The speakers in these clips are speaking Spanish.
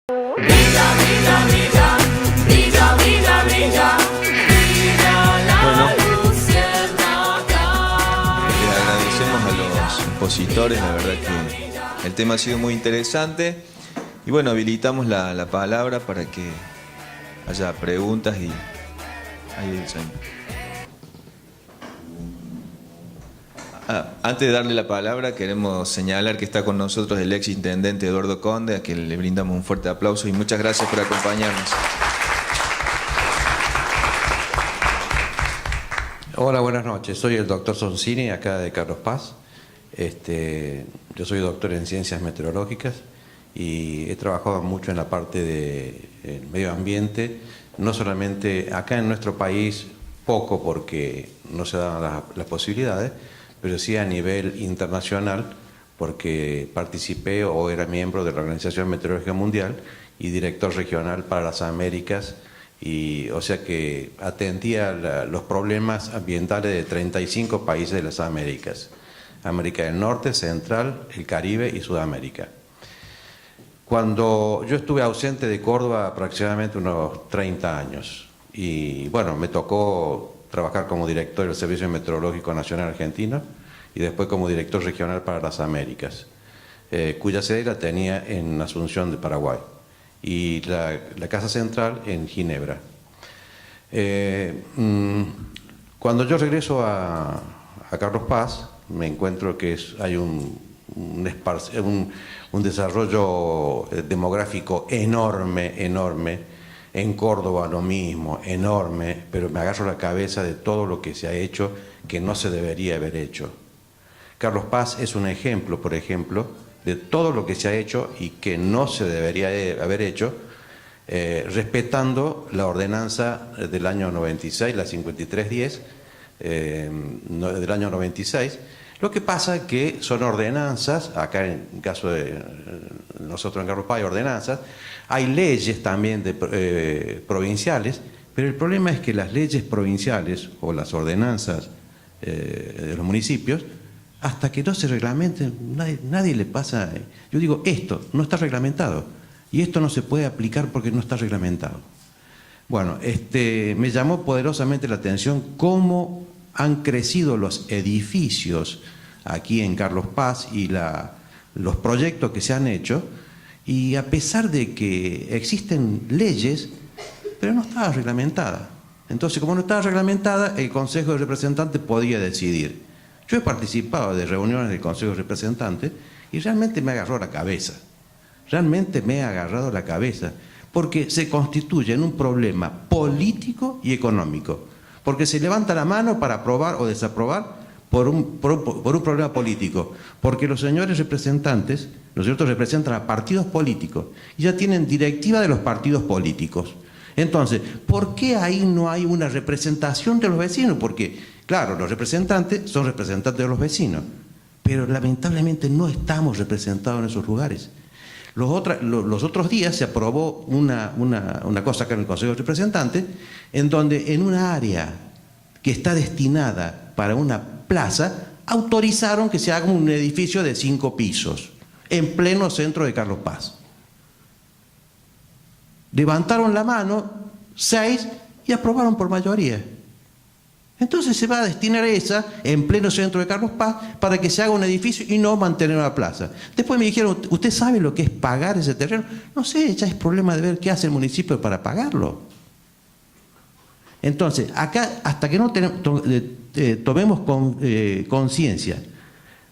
Le agradecemos a los expositores, la verdad que el tema ha sido muy interesante. Y bueno, habilitamos la palabra para que haya preguntas y ahí antes de darle la palabra, queremos señalar que está con nosotros el ex intendente Eduardo Conde, a quien le brindamos un fuerte aplauso y muchas gracias por acompañarnos. Hola, buenas noches. Soy el doctor Sonsini, acá de Carlos Paz. Yo soy doctor en ciencias meteorológicas y he trabajado mucho en la parte del medio ambiente, no solamente acá en nuestro país, poco porque no se dan las posibilidades, pero sí a nivel internacional, porque participé o era miembro de la Organización Meteorológica Mundial y director regional para las Américas, y o sea que atendía los problemas ambientales de 35 países de las Américas: América del Norte, Central, el Caribe y Sudamérica. Cuando yo estuve ausente de Córdoba aproximadamente unos 30 años, y bueno, me tocó trabajar como director del Servicio Meteorológico Nacional Argentino y después como director regional para las Américas, cuya sede la tenía en Asunción de Paraguay y la casa central en Ginebra. Cuando yo regreso a Carlos Paz, me encuentro que hay un desarrollo demográfico enorme. En Córdoba lo mismo, enorme, pero me agarro la cabeza de todo lo que se ha hecho que no se debería haber hecho. Carlos Paz es un ejemplo, por ejemplo, de todo lo que se ha hecho y que no se debería haber hecho, respetando la ordenanza del año 96, la 5310, del año 96. Lo que pasa es que son ordenanzas, acá en caso de nosotros en Carlos Paz hay ordenanzas, hay leyes también provinciales, pero el problema es que las leyes provinciales o las ordenanzas de los municipios, hasta que no se reglamenten, nadie le pasa. Yo digo, esto no está reglamentado y esto no se puede aplicar porque no está reglamentado. Bueno, me llamó poderosamente la atención cómo han crecido los edificios aquí en Carlos Paz y los proyectos que se han hecho, y a pesar de que existen leyes, pero no estaba reglamentada. Entonces, como no estaba reglamentada, el Consejo de Representantes podía decidir. Yo he participado de reuniones del Consejo de Representantes y realmente me agarró la cabeza. Realmente me ha agarrado la cabeza, porque se constituye en un problema político y económico. Porque se levanta la mano para aprobar o desaprobar por un problema político. Porque los señores representantes, nosotros representan a partidos políticos y ya tienen directiva de los partidos políticos. Entonces, ¿por qué ahí no hay una representación de los vecinos? Porque, claro, los representantes son representantes de los vecinos, pero lamentablemente no estamos representados en esos lugares. Los otros días se aprobó una cosa acá en el Consejo de Representantes, en donde en una área que está destinada para una plaza, autorizaron que se haga un edificio de 5 pisos, en pleno centro de Carlos Paz. Levantaron la mano, 6, y aprobaron por mayoría. Entonces se va a destinar esa en pleno centro de Carlos Paz para que se haga un edificio y no mantener una plaza. Después me dijeron, ¿usted sabe lo que es pagar ese terreno? No sé, ya es problema de ver qué hace el municipio para pagarlo. Entonces, acá, hasta que no tomemos conciencia,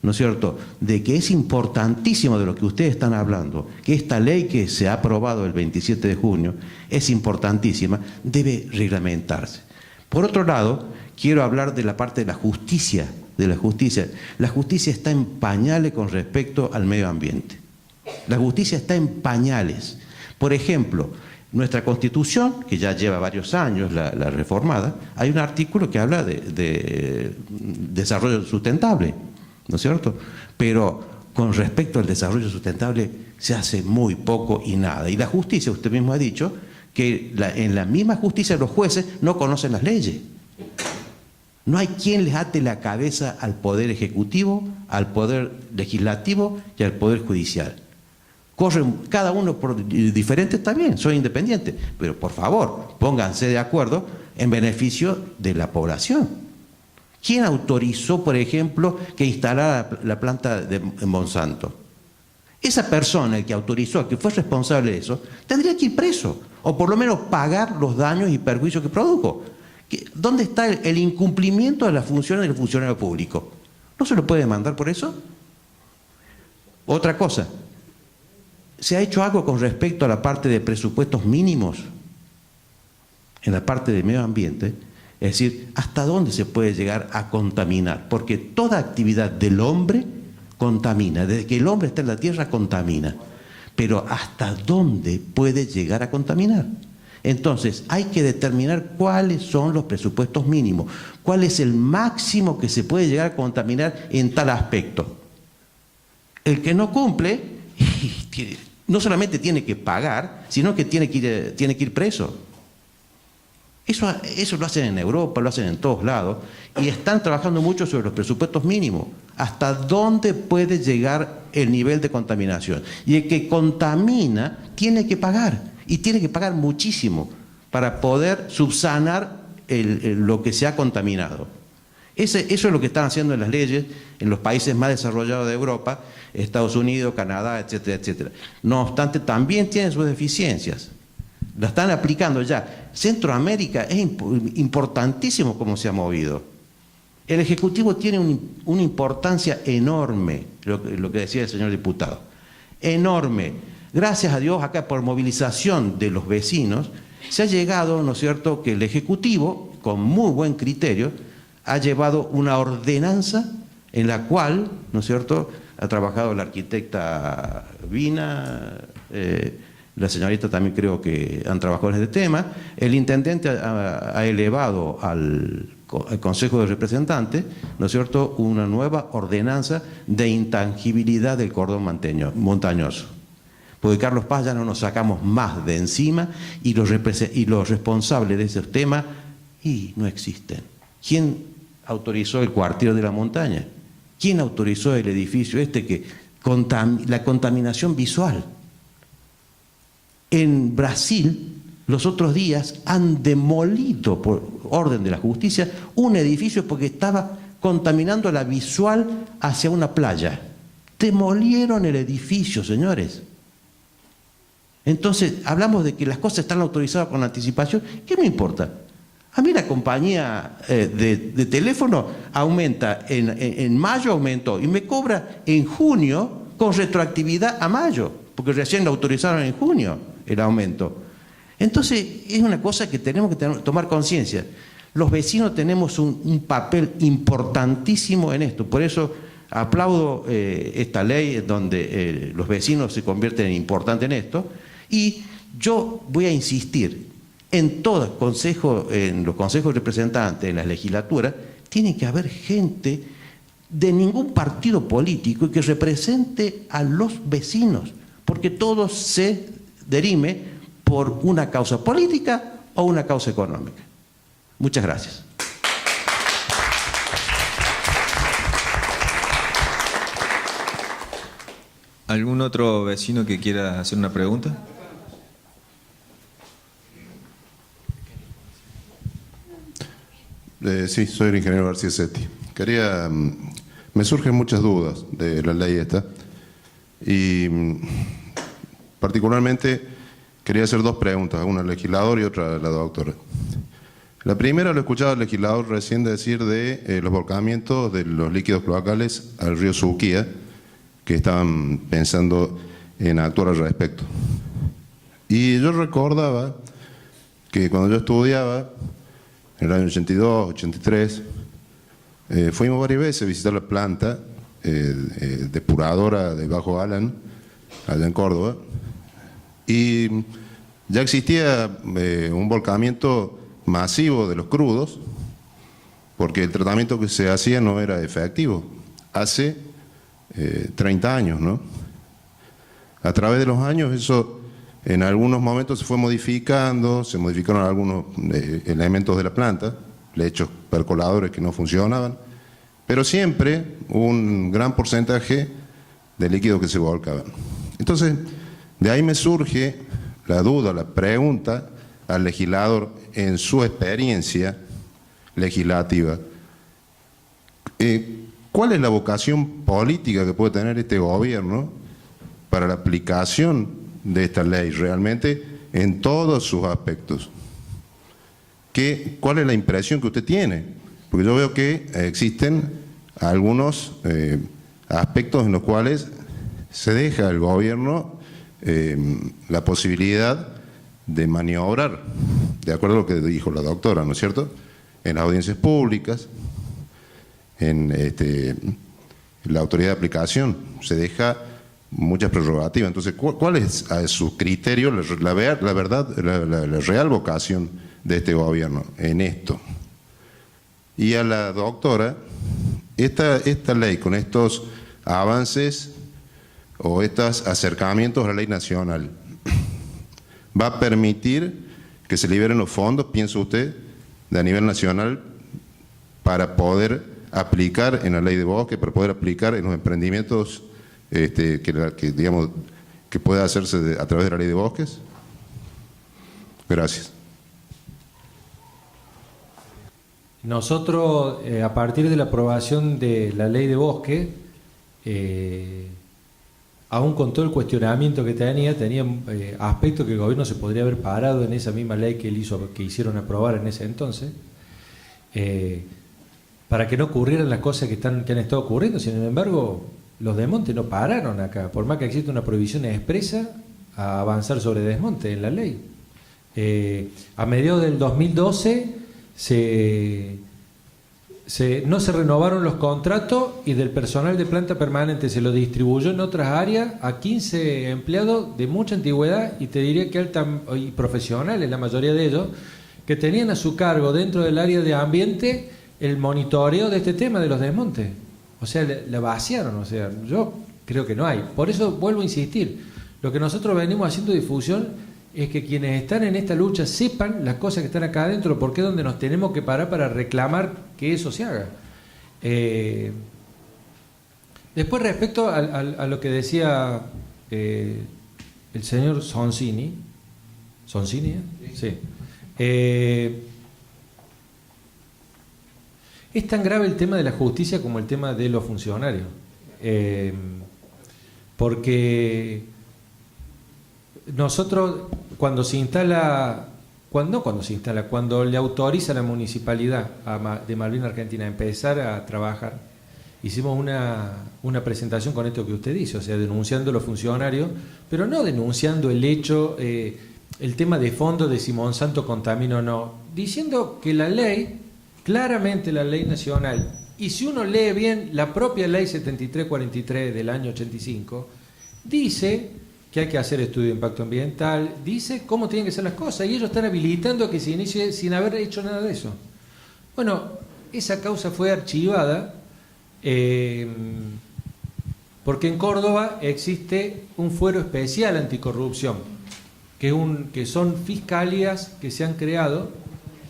¿no es cierto?, de que es importantísimo de lo que ustedes están hablando, que esta ley que se ha aprobado el 27 de junio es importantísima, debe reglamentarse. Por otro lado, quiero hablar de la parte de la justicia. La justicia está en pañales con respecto al medio ambiente. La justicia está en pañales. Por ejemplo, nuestra Constitución, que ya lleva varios años la reformada, hay un artículo que habla de desarrollo sustentable, ¿no es cierto? Pero con respecto al desarrollo sustentable se hace muy poco y nada. Y la justicia, usted mismo ha dicho, que en la misma justicia los jueces no conocen las leyes. No hay quien les ate la cabeza al Poder Ejecutivo, al Poder Legislativo y al Poder Judicial. corren cada uno por diferente, está bien, son independientes, pero por favor, pónganse de acuerdo en beneficio de la población. ¿Quién autorizó, por ejemplo, que instalara la planta de Monsanto? Esa persona, el que autorizó, el que fue responsable de eso, tendría que ir preso, o por lo menos pagar los daños y perjuicios que produjo. ¿Dónde está el incumplimiento de las funciones del funcionario público? ¿No se lo puede demandar por eso? Otra cosa, ¿se ha hecho algo con respecto a la parte de presupuestos mínimos en la parte de medio ambiente? Es decir, ¿hasta dónde se puede llegar a contaminar? Porque toda actividad del hombre contamina. Desde que el hombre está en la tierra, contamina. Pero ¿hasta dónde puede llegar a contaminar? Entonces, hay que determinar cuáles son los presupuestos mínimos, cuál es el máximo que se puede llegar a contaminar en tal aspecto. El que no cumple, no solamente tiene que pagar, sino que tiene que ir preso. Eso lo hacen en Europa, lo hacen en todos lados, y están trabajando mucho sobre los presupuestos mínimos. ¿Hasta dónde puede llegar el nivel de contaminación? Y el que contamina tiene que pagar, y tiene que pagar muchísimo para poder subsanar lo que se ha contaminado. Eso es lo que están haciendo en las leyes en los países más desarrollados de Europa, Estados Unidos, Canadá, etcétera, etcétera. No obstante, también tienen sus deficiencias. La están aplicando ya. Centroamérica es importantísimo cómo se ha movido. El Ejecutivo tiene una importancia enorme, lo que decía el señor diputado, enorme. Gracias a Dios, acá por movilización de los vecinos, se ha llegado, ¿no es cierto?, que el Ejecutivo, con muy buen criterio, ha llevado una ordenanza en la cual, ¿no es cierto?, ha trabajado la arquitecta Vina, la señorita también creo que han trabajado en este tema. El intendente ha elevado al Consejo de Representantes, ¿no es cierto?, una nueva ordenanza de intangibilidad del cordón montañoso. Porque Carlos Paz ya no nos sacamos más de encima y los responsables de esos temas no existen. ¿Quién autorizó el cuartel de la montaña? ¿Quién autorizó el edificio la contaminación visual? En Brasil, los otros días han demolido, por orden de la justicia, un edificio porque estaba contaminando la visual hacia una playa. Demolieron el edificio, señores. Entonces, hablamos de que las cosas están autorizadas con anticipación. ¿Qué me importa? A mí la compañía de teléfono aumenta, en mayo aumentó, y me cobra en junio con retroactividad a mayo, porque recién lo autorizaron en junio el aumento. Entonces, es una cosa que tenemos que tomar conciencia. Los vecinos tenemos un papel importantísimo en esto. Por eso aplaudo esta ley donde los vecinos se convierten en importantes en esto. Y yo voy a insistir, en los consejos de representantes, en las legislaturas, tiene que haber gente de ningún partido político que represente a los vecinos, porque todo se derime por una causa política o una causa económica. Muchas gracias. ¿Algún otro vecino que quiera hacer una pregunta? Sí, soy el ingeniero García Setti. Me surgen muchas dudas de la ley esta y particularmente quería hacer dos preguntas, una al legislador y otra a la doctora. La primera lo escuchaba el legislador recién decir de los volcamientos de los líquidos cloacales al río Suquía, que estaban pensando en actuar al respecto. Y yo recordaba que cuando yo estudiaba, en el año 82, 83, fuimos varias veces a visitar la planta depuradora de Bajo Alan, allá en Córdoba, y ya existía un volcamiento masivo de los crudos, porque el tratamiento que se hacía no era efectivo, hace 30 años, ¿no? A través de los años eso en algunos momentos se fue modificando, se modificaron algunos elementos de la planta, lechos percoladores que no funcionaban, pero siempre un gran porcentaje de líquido que se volcaba. Entonces, De ahí me surge la duda, la pregunta al legislador en su experiencia legislativa. ¿Cuál es la vocación política que puede tener este gobierno para la aplicación de esta ley realmente en todos sus aspectos? ¿Cuál es la impresión que usted tiene? Porque yo veo que existen algunos aspectos en los cuales se deja al gobierno la posibilidad de maniobrar, de acuerdo a lo que dijo la doctora, ¿no es cierto?, en las audiencias públicas, en la autoridad de aplicación, se deja muchas prerrogativas. Entonces, ¿cuál es a su criterio la real vocación de este gobierno en esto? Y a la doctora, esta ley con estos avances o estos acercamientos a la ley nacional, ¿va a permitir que se liberen los fondos, piensa usted, de a nivel nacional para poder aplicar en la ley de bosque, para poder aplicar en los emprendimientos digamos, que pueda hacerse a través de la ley de bosques? Gracias. Nosotros, a partir de la aprobación de la ley de bosque, aún con todo el cuestionamiento que tenía aspectos que el gobierno se podría haber parado en esa misma ley que hicieron aprobar en ese entonces, para que no ocurrieran las cosas que han estado ocurriendo. Sin embargo, los desmontes no pararon acá, por más que exista una prohibición expresa a avanzar sobre desmonte en la ley. A mediados del 2012 no se renovaron los contratos y del personal de planta permanente se lo distribuyó en otras áreas a 15 empleados de mucha antigüedad, y te diría que y profesionales, la mayoría de ellos, que tenían a su cargo dentro del área de ambiente el monitoreo de este tema de los desmontes. O sea, la vaciaron. O sea, yo creo que no hay. Por eso vuelvo a insistir, lo que nosotros venimos haciendo difusión es que quienes están en esta lucha sepan las cosas que están acá adentro, porque es donde nos tenemos que parar para reclamar que eso se haga. Después, respecto a lo que decía el señor Sonsini, ¿Sonsini? Sí. Es tan grave el tema de la justicia como el tema de los funcionarios. Porque nosotros, cuando le autoriza la municipalidad de Malvinas Argentina a empezar a trabajar, hicimos una presentación con esto que usted dice, o sea, denunciando a los funcionarios, pero no denunciando el hecho, el tema de fondo de si Monsanto contamina o no, diciendo que la ley, claramente la ley nacional, y si uno lee bien la propia ley 7343 del año 85, dice que hay que hacer estudio de impacto ambiental, dice cómo tienen que ser las cosas, y ellos están habilitando a que se inicie sin haber hecho nada de eso. Bueno, esa causa fue archivada porque en Córdoba existe un fuero especial anticorrupción, que son fiscalías que se han creado.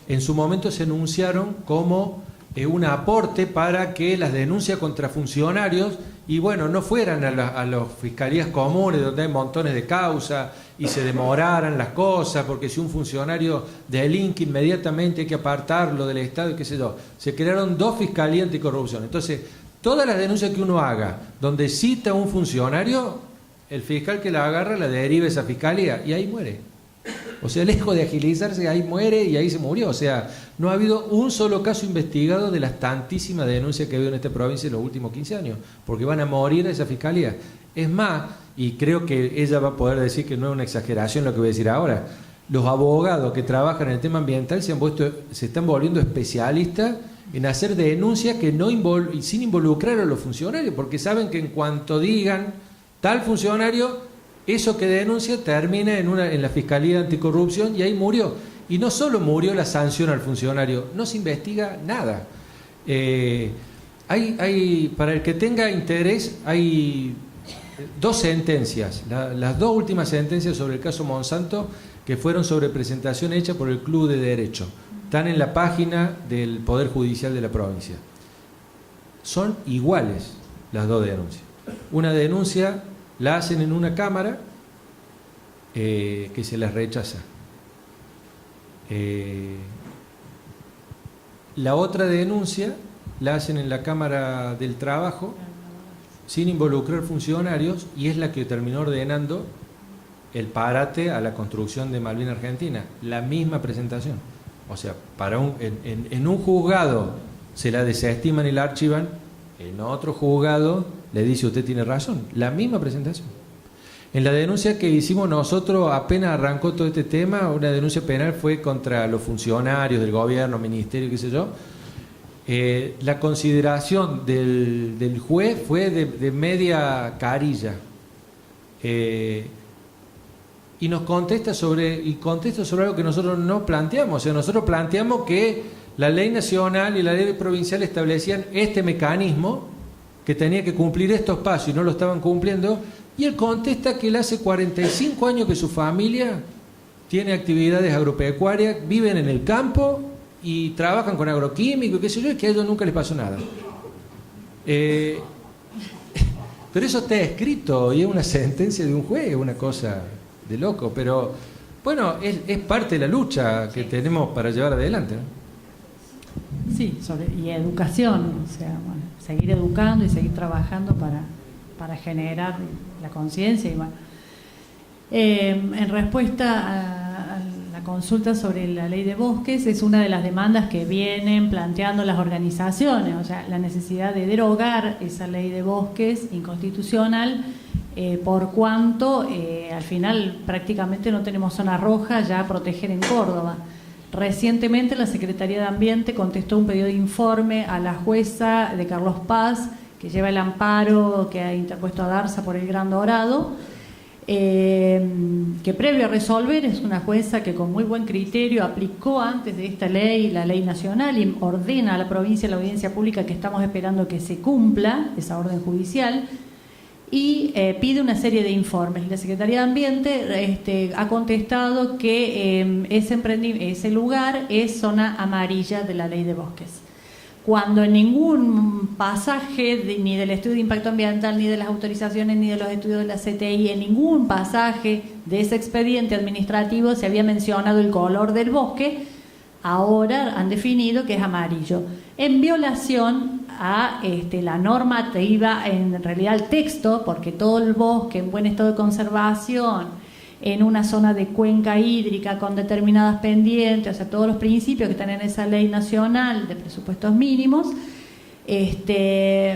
En su momento se anunciaron como un aporte para que las denuncias contra funcionarios no fueran a las fiscalías comunes donde hay montones de causas y se demoraran las cosas, porque si un funcionario delinque inmediatamente hay que apartarlo del Estado y qué sé yo. Se crearon 2 fiscalías anticorrupción. Entonces, todas las denuncias que uno haga donde cita a un funcionario, el fiscal que la agarra la deriva a esa fiscalía y ahí muere. O sea, lejos de agilizarse, ahí muere y ahí se murió. O sea, no ha habido un solo caso investigado de las tantísimas denuncias que ha habido en esta provincia en los últimos 15 años, porque van a morir a esa fiscalía. Es más, y creo que ella va a poder decir que no es una exageración lo que voy a decir ahora, los abogados que trabajan en el tema ambiental se están volviendo especialistas en hacer denuncias que sin involucrar a los funcionarios, porque saben que en cuanto digan tal funcionario, eso que denuncia termina en la Fiscalía Anticorrupción y ahí murió. Y no solo murió la sanción al funcionario, no se investiga nada. Para el que tenga interés, hay 2 sentencias, las 2 últimas sentencias sobre el caso Monsanto, que fueron sobre presentación hecha por el Club de Derecho. Están en la página del Poder Judicial de la provincia. Son iguales las 2 denuncias. Una denuncia la hacen en una cámara que se les rechaza. La otra denuncia la hacen en la Cámara del Trabajo sin involucrar funcionarios y es la que terminó ordenando el parate a la construcción de Malvinas Argentina. La misma presentación. O sea, en un juzgado se la desestiman y la archivan, en otro juzgado le dice usted tiene razón. La misma presentación. En la denuncia que hicimos nosotros, apenas arrancó todo este tema, una denuncia penal fue contra los funcionarios del gobierno, ministerio, qué sé yo. La consideración del juez fue de media carilla. Y nos contesta sobre algo que nosotros no planteamos. O sea, nosotros planteamos que la ley nacional y la ley provincial establecían este mecanismo que tenía que cumplir estos pasos y no lo estaban cumpliendo. Y él contesta que él hace 45 años que su familia tiene actividades agropecuarias, viven en el campo y trabajan con agroquímicos, qué sé yo, y que a ellos nunca les pasó nada. Pero eso está escrito y es una sentencia de un juez, una cosa de loco. Pero bueno, es parte de la lucha que tenemos para llevar adelante, ¿no? Sí, y educación, o sea, bueno, seguir educando y seguir trabajando para generar la conciencia. Y bueno, en respuesta a la consulta sobre la ley de bosques, es una de las demandas que vienen planteando las organizaciones, o sea, la necesidad de derogar esa ley de bosques inconstitucional, por cuanto al final prácticamente no tenemos zona roja ya a proteger en Córdoba. Recientemente la Secretaría de Ambiente contestó un pedido de informe a la jueza de Carlos Paz, que lleva el amparo que ha interpuesto a Darza por el Gran Dorado, que previo a resolver es una jueza que con muy buen criterio aplicó antes de esta ley la ley nacional y ordena a la provincia la audiencia pública que estamos esperando que se cumpla esa orden judicial, y pide una serie de informes. La Secretaría de Ambiente ha contestado que ese lugar es zona amarilla de la ley de bosques, cuando en ningún pasaje ni del estudio de impacto ambiental, ni de las autorizaciones, ni de los estudios de la CTI, en ningún pasaje de ese expediente administrativo se había mencionado el color del bosque. Ahora han definido que es amarillo, en violación a la normativa, en realidad al texto, porque todo el bosque en buen estado de conservación, en una zona de cuenca hídrica con determinadas pendientes, o sea, todos los principios que están en esa ley nacional de presupuestos mínimos,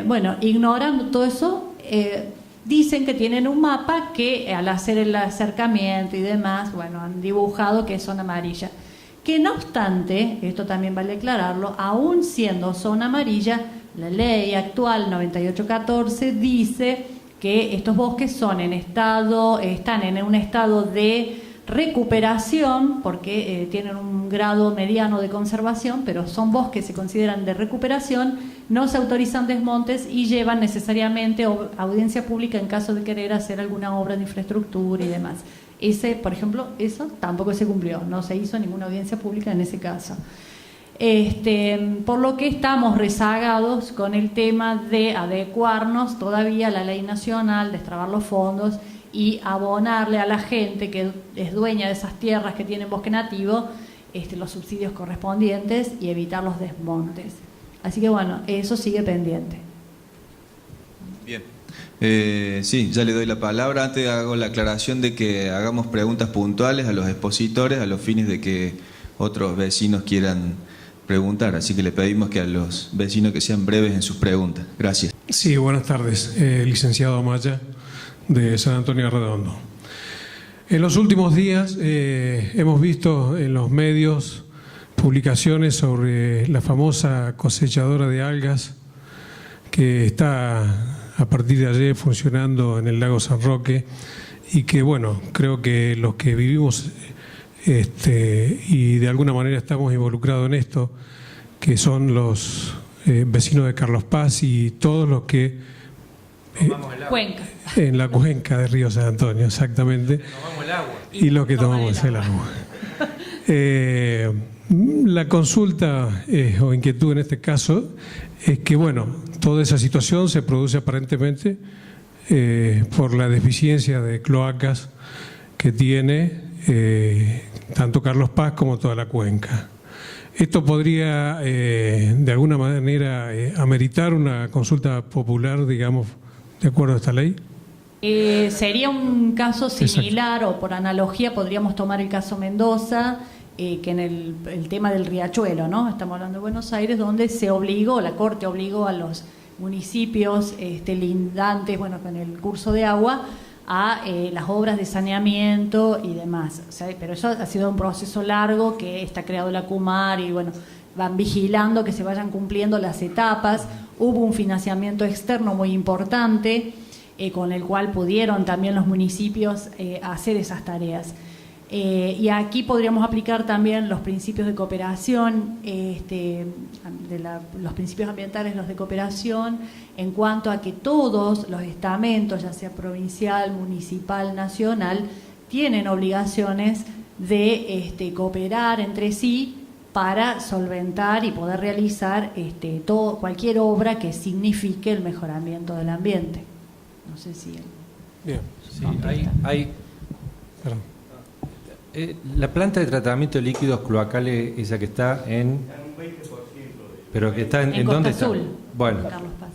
bueno, ignorando todo eso, dicen que tienen un mapa que al hacer el acercamiento y demás, bueno, han dibujado que es zona amarilla. Que no obstante, esto también vale aclararlo, aún siendo zona amarilla, la ley actual 9814 dice que estos bosques están en un estado de recuperación, porque tienen un grado mediano de conservación, pero son bosques que se consideran de recuperación, no se autorizan desmontes y llevan necesariamente audiencia pública en caso de querer hacer alguna obra de infraestructura y demás. Por ejemplo, eso tampoco se cumplió, no se hizo ninguna audiencia pública en ese caso. Por lo que estamos rezagados con el tema de adecuarnos todavía a la ley nacional, destrabar los fondos y abonarle a la gente que es dueña de esas tierras que tienen bosque nativo los subsidios correspondientes y evitar los desmontes. Así que bueno, eso sigue pendiente. Bien. Sí, ya le doy la palabra. Antes hago la aclaración de que hagamos preguntas puntuales a los expositores a los fines de que otros vecinos quieran preguntar. Así que le pedimos que a los vecinos que sean breves en sus preguntas. Gracias. Sí, buenas tardes. Licenciado Amaya, de San Antonio Redondo. En los últimos días hemos visto en los medios publicaciones sobre la famosa cosechadora de algas que está a partir de ayer funcionando en el lago San Roque y que, bueno, creo que los que vivimos y de alguna manera estamos involucrados en esto, que son los vecinos de Carlos Paz y todos los que Cuenca. En la cuenca de Río San Antonio, exactamente. Tomamos el agua. Y los que tomamos el agua. La consulta o inquietud en este caso es que, bueno, toda esa situación se produce aparentemente por la deficiencia de cloacas que tiene tanto Carlos Paz como toda la cuenca. ¿Esto podría, de alguna manera, ameritar una consulta popular, digamos, de acuerdo a esta ley? Sería un caso similar, o por analogía podríamos tomar el caso Mendoza, que en el tema del riachuelo, ¿no? Estamos hablando de Buenos Aires, donde la Corte obligó a los municipios lindantes, bueno, con el curso de agua, a las obras de saneamiento y demás. O sea, pero eso ha sido un proceso largo que está creado la CUMAR y bueno, van vigilando que se vayan cumpliendo las etapas. Hubo un financiamiento externo muy importante con el cual pudieron también los municipios hacer esas tareas. Y aquí podríamos aplicar también los principios de cooperación, los principios ambientales, los de cooperación, en cuanto a que todos los estamentos, ya sea provincial, municipal, nacional, tienen obligaciones de cooperar entre sí para solventar y poder realizar cualquier obra que signifique el mejoramiento del ambiente. No sé si... Bien. Sí, Perdón. La planta de tratamiento de líquidos cloacales, esa que está en... Pero que está en Costa ¿dónde Azul, está? Bueno. Carlos Paz.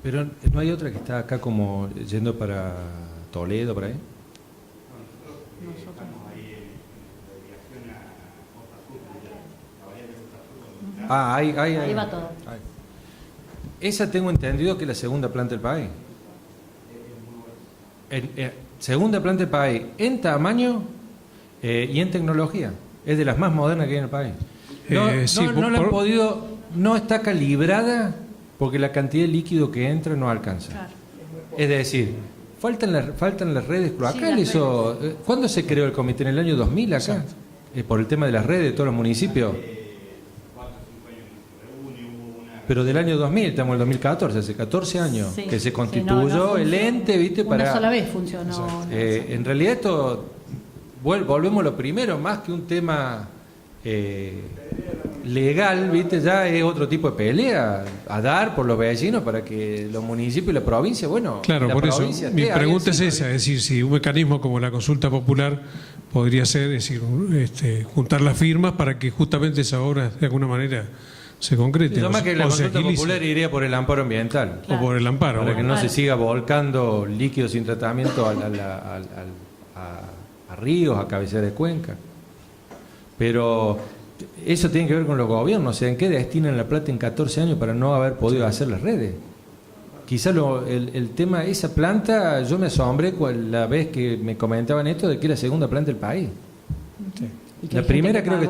Pero no hay otra que está acá como yendo para Toledo, por ahí. Ahí va todo. Esa tengo entendido que es la segunda planta del país. Segunda planta del país en tamaño y en tecnología. Es de las más modernas que hay en el país. No la han podido, no está calibrada porque la cantidad de líquido que entra no alcanza. Claro. Es decir, faltan las redes cloacales. Sí, las redes. ¿Cuándo se creó el comité? ¿En el año 2000 acá? Por el tema de las redes de todos los municipios. Pero del año 2000, estamos en el 2014, hace 14 años Sí, que se sí, constituyó el ente, ¿viste? Una sola vez funcionó. En realidad esto, volvemos a lo primero, más que un tema legal, ¿viste? Ya es otro tipo de pelea a dar por los vecinos para que los municipios y la provincia, bueno... Claro, la por eso provincia mi pregunta es ahí esa, es decir, si un mecanismo como la consulta popular podría ser, es decir, juntar las firmas para que justamente esa obra de alguna manera se concrete. Lo más que la o se consulta agilice. popular iría por el amparo ambiental. O por el amparo. Para que bueno. no se siga volcando líquidos sin tratamiento a ríos, a cabecera de cuenca. Pero eso tiene que ver con los gobiernos. O sea, ¿en qué destinan la plata en 14 años para no haber podido hacer las redes? Quizás el tema, esa planta, yo me asombré la vez que me comentaban esto de que era la segunda planta del país. Y que La hay primera gente que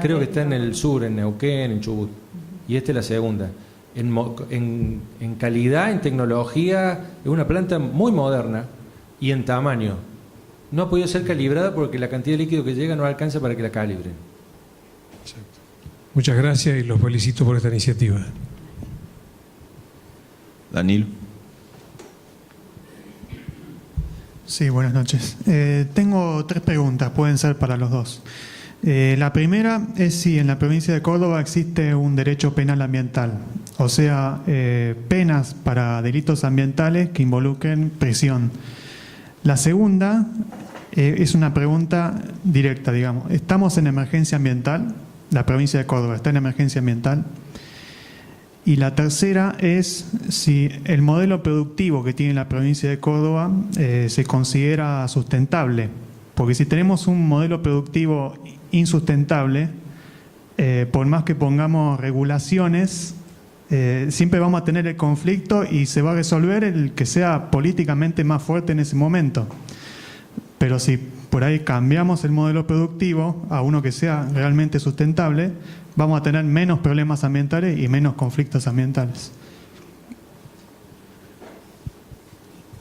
creo que pagó está en el sur, en Neuquén, en Chubut. Y esta es la segunda. En calidad, en tecnología, es una planta muy moderna y en tamaño. No ha podido ser calibrada porque la cantidad de líquido que llega no alcanza para que la calibren. Muchas gracias y los felicito por esta iniciativa. Danilo. Sí, buenas noches. Tengo 3 preguntas, pueden ser para los dos. La primera es si en la provincia de Córdoba existe un derecho penal ambiental, o sea, penas para delitos ambientales que involucren prisión. La segunda es una pregunta directa, digamos. ¿Estamos en emergencia ambiental? La provincia de Córdoba está en emergencia ambiental. Y la tercera es si el modelo productivo que tiene la provincia de Córdoba se considera sustentable. Porque si tenemos un modelo productivo insustentable, por más que pongamos regulaciones, siempre vamos a tener el conflicto y se va a resolver el que sea políticamente más fuerte en ese momento. Pero si por ahí cambiamos el modelo productivo a uno que sea realmente sustentable, vamos a tener menos problemas ambientales y menos conflictos ambientales.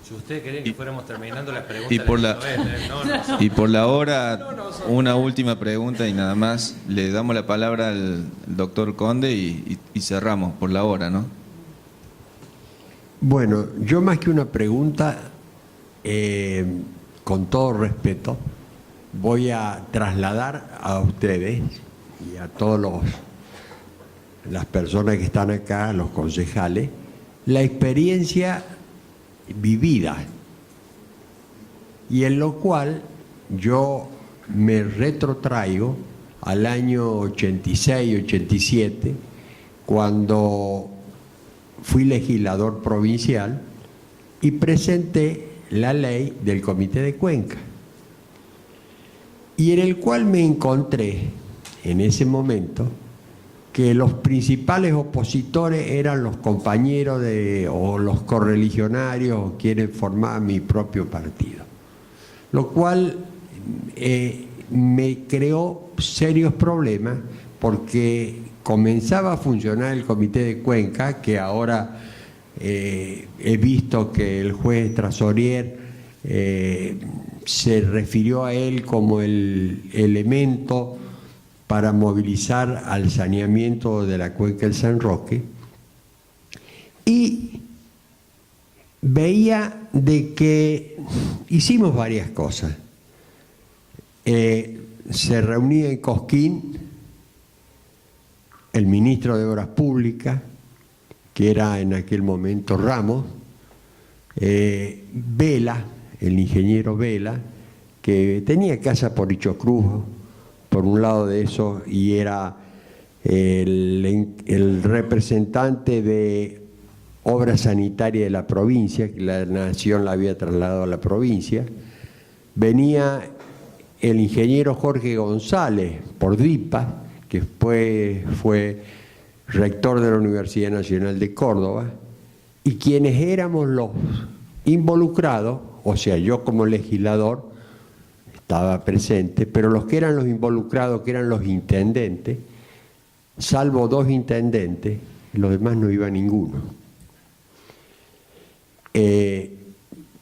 Si ustedes querían que fuéramos terminando las preguntas... Y por la hora, una última pregunta y nada más. Le damos la palabra al doctor Conde y cerramos por la hora, ¿no? Bueno, yo más que una pregunta, con todo respeto, voy a trasladar a ustedes y a todas las personas que están acá, los concejales, la experiencia vivida, y en lo cual yo me retrotraigo al año 86-87, cuando fui legislador provincial y presenté la ley del Comité de Cuenca, y en el cual me encontré en ese momento que los principales opositores eran los compañeros o los correligionarios o quienes formaban mi propio partido, lo cual me creó serios problemas, porque comenzaba a funcionar el Comité de Cuenca, que ahora he visto que el juez Trasorier se refirió a él como el elemento para movilizar al saneamiento de la cuenca del San Roque, y veía de que hicimos varias cosas. Se reunía en Cosquín el ministro de Obras Públicas, que era en aquel momento Ramos, Vela, el ingeniero Vela, que tenía casa por Ichocruz, por un lado de eso, y era el representante de obra sanitaria de la provincia, que la nación la había trasladado a la provincia. Venía el ingeniero Jorge González por DIPA, que después fue rector de la Universidad Nacional de Córdoba, y quienes éramos los involucrados, o sea, yo como legislador estaba presente, pero los que eran los involucrados, que eran los intendentes, salvo 2 intendentes, los demás no iba ninguno.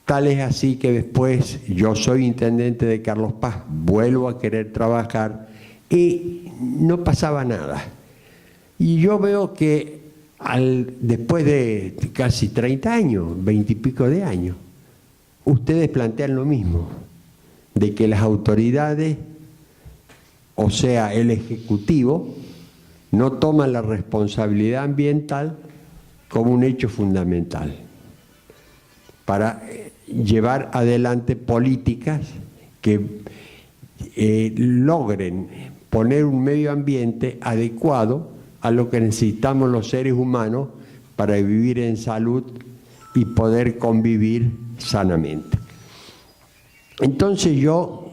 Tal es así que después yo soy intendente de Carlos Paz, vuelvo a querer trabajar y no pasaba nada. Y yo veo que después de casi 30 años, 20 y pico de años, ustedes plantean lo mismo, de que las autoridades, o sea, el Ejecutivo, no toman la responsabilidad ambiental como un hecho fundamental para llevar adelante políticas que logren poner un medio ambiente adecuado a lo que necesitamos los seres humanos para vivir en salud y poder convivir sanamente. Entonces yo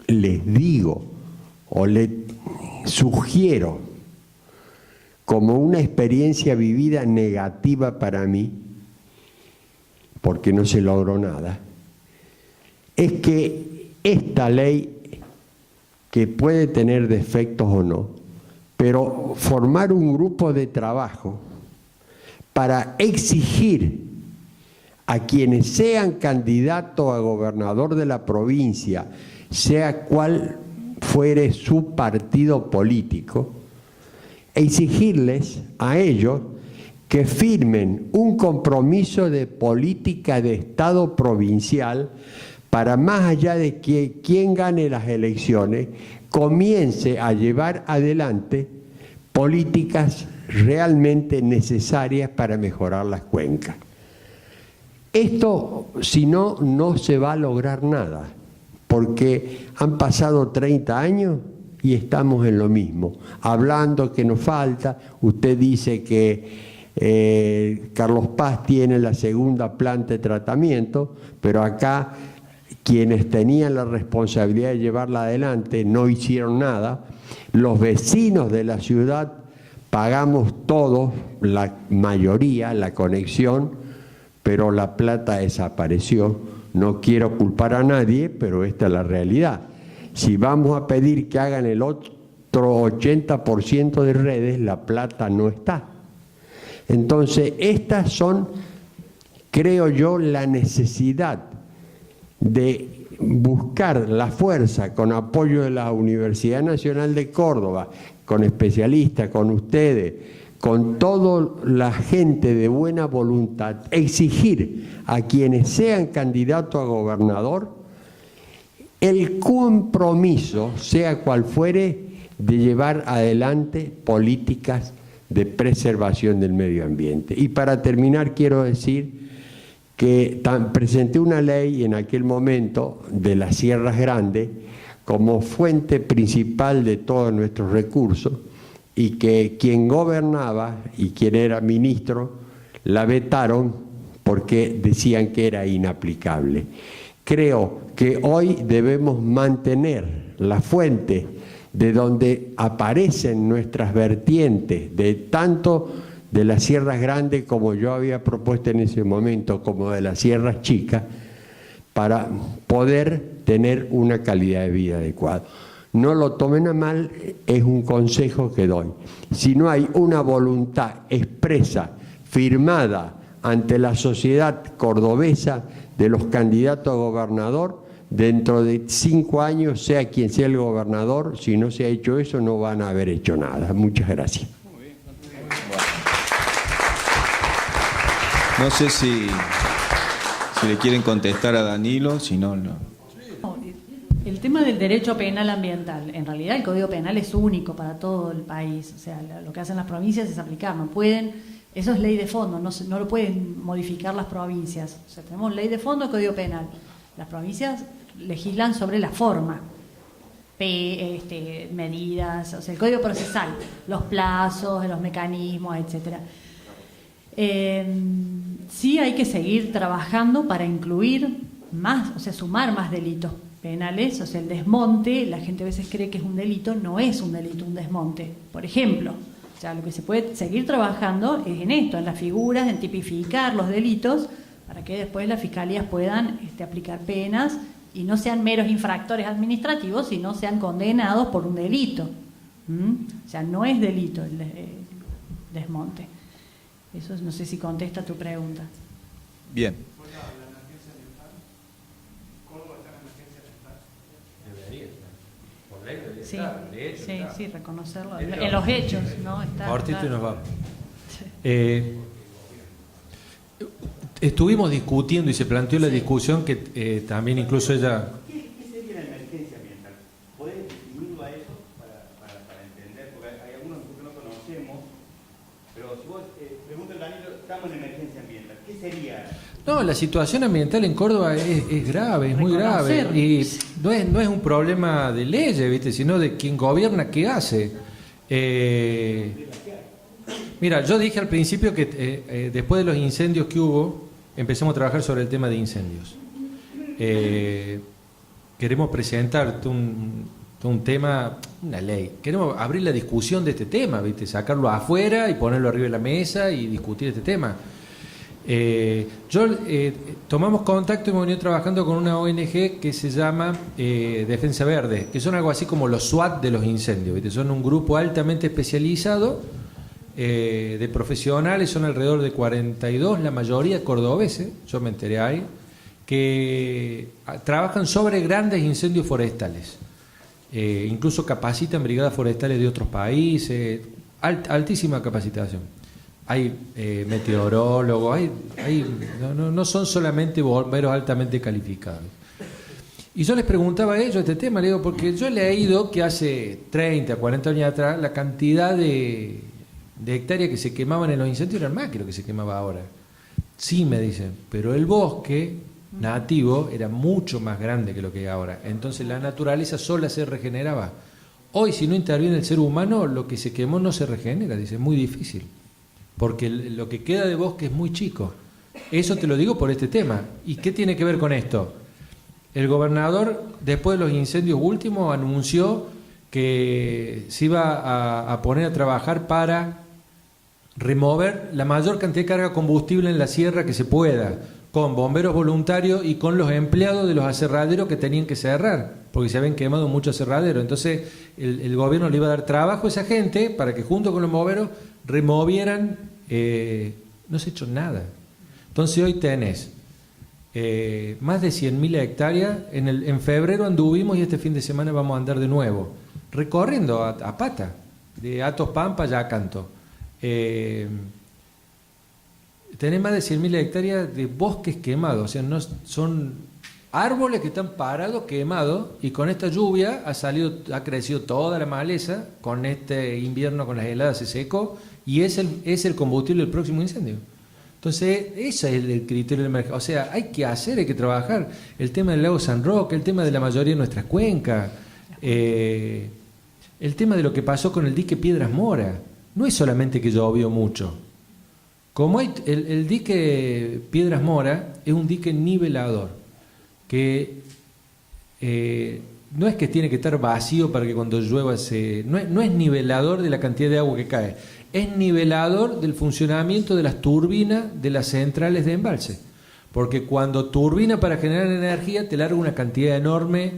les digo o les sugiero, como una experiencia vivida negativa para mí, porque no se logró nada, es que esta ley, que puede tener defectos o no, pero formar un grupo de trabajo para exigir a quienes sean candidatos a gobernador de la provincia, sea cual fuere su partido político, exigirles a ellos que firmen un compromiso de política de Estado provincial para, más allá de que quien gane las elecciones, comience a llevar adelante políticas realmente necesarias para mejorar las cuencas. Esto, si no, no se va a lograr nada, porque han pasado 30 años y estamos en lo mismo, hablando que nos falta. Usted dice que Carlos Paz tiene la segunda planta de tratamiento, pero acá quienes tenían la responsabilidad de llevarla adelante no hicieron nada. Los vecinos de la ciudad pagamos todos, la mayoría, la conexión, pero la plata desapareció. No quiero culpar a nadie, pero esta es la realidad. Si vamos a pedir que hagan el otro 80% de redes, la plata no está. Entonces, estas son, creo yo, la necesidad de buscar la fuerza con apoyo de la Universidad Nacional de Córdoba, con especialistas, con ustedes, con toda la gente de buena voluntad, exigir a quienes sean candidatos a gobernador el compromiso, sea cual fuere, de llevar adelante políticas de preservación del medio ambiente. Y para terminar quiero decir que presenté una ley en aquel momento de las Sierras Grandes como fuente principal de todos nuestros recursos, y que quien gobernaba y quien era ministro la vetaron porque decían que era inaplicable. Creo que hoy debemos mantener la fuente de donde aparecen nuestras vertientes, de tanto de las Sierras Grandes, como yo había propuesto en ese momento, como de las Sierras Chicas, para poder tener una calidad de vida adecuada. No lo tomen a mal, es un consejo que doy. Si no hay una voluntad expresa, firmada ante la sociedad cordobesa de los candidatos a gobernador, dentro de 5 años, sea quien sea el gobernador, si no se ha hecho eso, no van a haber hecho nada. Muchas gracias. No sé si le quieren contestar a Danilo, si no, no. El tema del derecho penal ambiental, en realidad el Código Penal es único para todo el país, o sea, lo que hacen las provincias es aplicar, no pueden, eso es ley de fondo, no lo pueden modificar las provincias, o sea, tenemos ley de fondo y Código Penal, las provincias legislan sobre la forma, medidas, o sea, el Código Procesal, los plazos, los mecanismos, etcétera. Sí hay que seguir trabajando para incluir más, o sea, sumar más delitos penales, o sea, el desmonte, la gente a veces cree que es un delito, no es un delito, un desmonte. Por ejemplo, o sea, lo que se puede seguir trabajando es en esto, en las figuras, en tipificar los delitos, para que después las fiscalías puedan aplicar penas y no sean meros infractores administrativos, sino sean condenados por un delito. O sea, no es delito el desmonte. Eso no sé si contesta tu pregunta. Bien. Sí, reconocerlo. En los hechos, ¿no? Está, Cortito claro. y nos vamos. Estuvimos discutiendo y se planteó la discusión que también incluso ella... ¿Qué sería la emergencia ambiental? ¿Podés definirlo a eso para entender? Porque hay algunos que no conocemos, pero si vos preguntas, Danilo, estamos en emergencia ambiental, ¿qué sería? No, la situación ambiental en Córdoba es grave, es muy grave. Y no es un problema de leyes, ¿viste? Sino de quien gobierna, qué hace. Mira, yo dije al principio que después de los incendios que hubo, empezamos a trabajar sobre el tema de incendios. Queremos presentar un tema, una ley. Queremos abrir la discusión de este tema, ¿viste? Sacarlo afuera y ponerlo arriba de la mesa y discutir este tema. Tomamos contacto y hemos venido trabajando con una ONG que se llama Defensa Verde, que son algo así como los SWAT de los incendios, ¿viste? Son un grupo altamente especializado de profesionales, son alrededor de 42, la mayoría cordobeses, yo me enteré ahí, que trabajan sobre grandes incendios forestales, incluso capacitan brigadas forestales de otros países, altísima capacitación. Hay meteorólogos, no son solamente bomberos altamente calificados. Y yo les preguntaba a ellos este tema, le digo, porque yo he leído que hace 30, 40 años atrás la cantidad de hectáreas que se quemaban en los incendios eran más que lo que se quemaba ahora. Sí, me dicen, pero el bosque nativo era mucho más grande que lo que hay ahora. Entonces la naturaleza sola se regeneraba. Hoy, si no interviene el ser humano, lo que se quemó no se regenera, dice, es muy difícil. Porque lo que queda de bosque es muy chico. Eso te lo digo por este tema. ¿Y qué tiene que ver con esto? El gobernador, después de los incendios últimos, anunció que se iba a poner a trabajar para remover la mayor cantidad de carga combustible en la sierra que se pueda, con bomberos voluntarios y con los empleados de los aserraderos que tenían que cerrar, porque se habían quemado muchos aserraderos. Entonces el gobierno le iba a dar trabajo a esa gente para que junto con los bomberos removieran, no se ha hecho nada. Entonces hoy tenés más de 100.000 hectáreas, en febrero anduvimos y este fin de semana vamos a andar de nuevo, recorriendo a pata, de Atos Pampa ya a Canto. Tenés más de 100.000 hectáreas de bosques quemados, o sea, no, son árboles que están parados, quemados, y con esta lluvia ha crecido toda la maleza, con este invierno con las heladas se secó, y es el combustible del próximo incendio. Entonces, ese es el criterio de emergencia. O sea, hay que trabajar. El tema del lago San Roque, el tema de la mayoría de nuestras cuencas, el tema de lo que pasó con el dique Piedras Mora. No es solamente que llovió mucho. Como hay, el dique Piedras Mora es un dique nivelador, que no es que tiene que estar vacío para que cuando llueva no es nivelador de la cantidad de agua que cae, es nivelador del funcionamiento de las turbinas de las centrales de embalse. Porque cuando turbina para generar energía te larga una cantidad enorme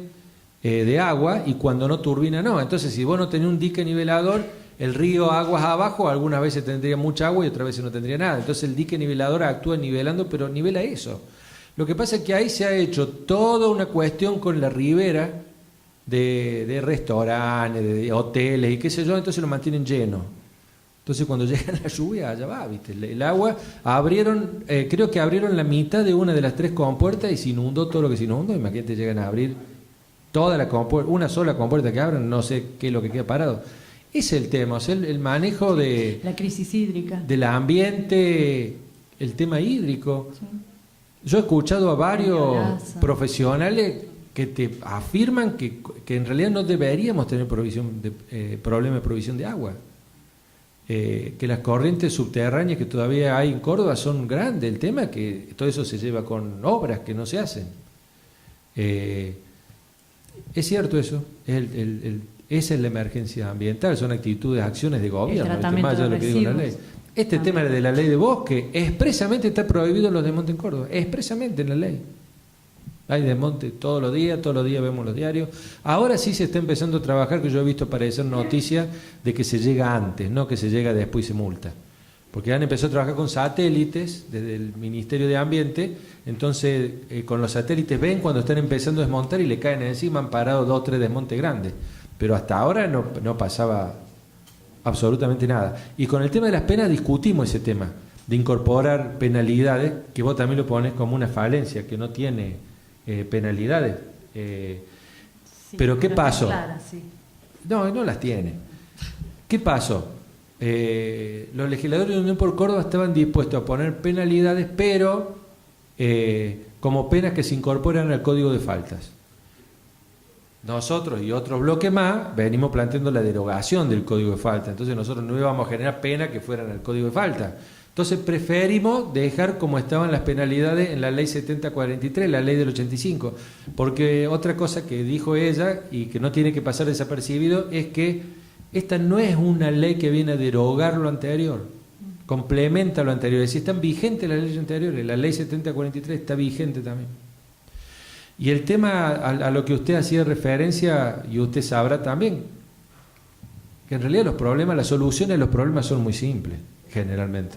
de agua, y cuando no turbina no. Entonces, si vos no tenés un dique nivelador, el río aguas abajo algunas veces tendría mucha agua y otras veces no tendría nada. Entonces el dique nivelador actúa nivelando, pero nivela eso. Lo que pasa es que ahí se ha hecho toda una cuestión con la ribera de restaurantes, de hoteles y qué sé yo, entonces lo mantienen lleno. Entonces cuando llega la lluvia, allá va, ¿viste? El agua, creo que abrieron la mitad de una de las 3 compuertas y se inundó todo lo que se inundó. Imagínate, llegan a abrir toda la compuerta, una sola compuerta que abran, no sé qué es lo que queda parado. Ese es el tema, o sea, el manejo de la crisis hídrica, del ambiente, el tema hídrico. Sí. Yo he escuchado a varios profesionales que te afirman que en realidad no deberíamos tener problema de provisión de agua. Que las corrientes subterráneas que todavía hay en Córdoba son grandes. El tema es que todo eso se lleva con obras que no se hacen. Es cierto eso, esa es la emergencia ambiental, son actitudes, acciones de gobierno, más allá de lo que diga la ley. Este tema de la ley de bosque, expresamente está prohibido los desmontes en Córdoba, expresamente en la ley. Hay desmonte todos los días vemos los diarios. Ahora sí se está empezando a trabajar, que yo he visto aparecer noticias de que se llega antes, no que se llega después y se multa. Porque han empezado a trabajar con satélites desde el Ministerio de Ambiente, entonces con los satélites ven cuando están empezando a desmontar y le caen encima, han parado 2 o 3 desmontes grandes. Pero hasta ahora no pasaba absolutamente nada. Y con el tema de las penas discutimos ese tema, de incorporar penalidades, que vos también lo pones como una falencia, que no tiene penalidades. Sí, pero ¿qué pasó? Clara, sí. No las tiene. ¿Qué pasó? Los legisladores de Unión por Córdoba estaban dispuestos a poner penalidades, pero como penas que se incorporan al Código de Faltas. Nosotros y otros bloques más venimos planteando la derogación del Código de Faltas. Entonces nosotros no íbamos a generar penas que fueran al Código de Faltas. Entonces preferimos dejar como estaban las penalidades en la ley 7043, la ley del 85. Porque otra cosa que dijo ella y que no tiene que pasar desapercibido es que esta no es una ley que viene a derogar lo anterior, complementa lo anterior. Es decir, están vigentes las leyes anteriores, la ley 7043 está vigente también. Y el tema a lo que usted hacía referencia, y usted sabrá también, que en realidad las soluciones a los problemas son muy simples, generalmente.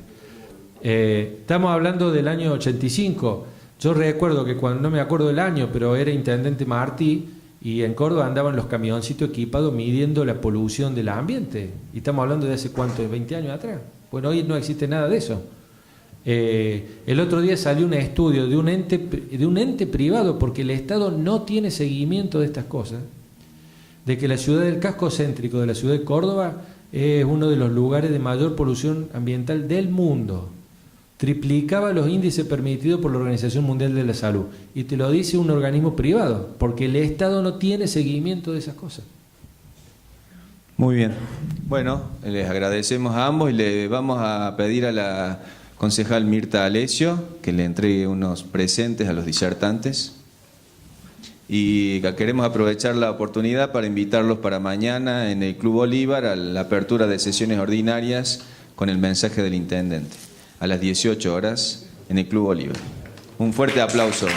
Estamos hablando del año 85. Yo recuerdo que cuando, no me acuerdo del año, pero era intendente Martí, y en Córdoba andaban los camioncitos equipados midiendo la polución del ambiente. Y estamos hablando de hace cuánto, 20 años atrás. Bueno, hoy no existe nada de eso. El otro día salió un estudio de un ente privado, porque el Estado no tiene seguimiento de estas cosas, de que la ciudad del casco céntrico de la ciudad de Córdoba es uno de los lugares de mayor polución ambiental del mundo. Triplicaba los índices permitidos por la Organización Mundial de la Salud. Y te lo dice un organismo privado, porque el Estado no tiene seguimiento de esas cosas. Muy bien. Bueno, les agradecemos a ambos y le vamos a pedir a la concejal Mirta Alessio que le entregue unos presentes a los disertantes. Y queremos aprovechar la oportunidad para invitarlos para mañana en el Club Bolívar a la apertura de sesiones ordinarias con el mensaje del intendente, a las 18 horas en el Club Bolívar. Un fuerte aplauso.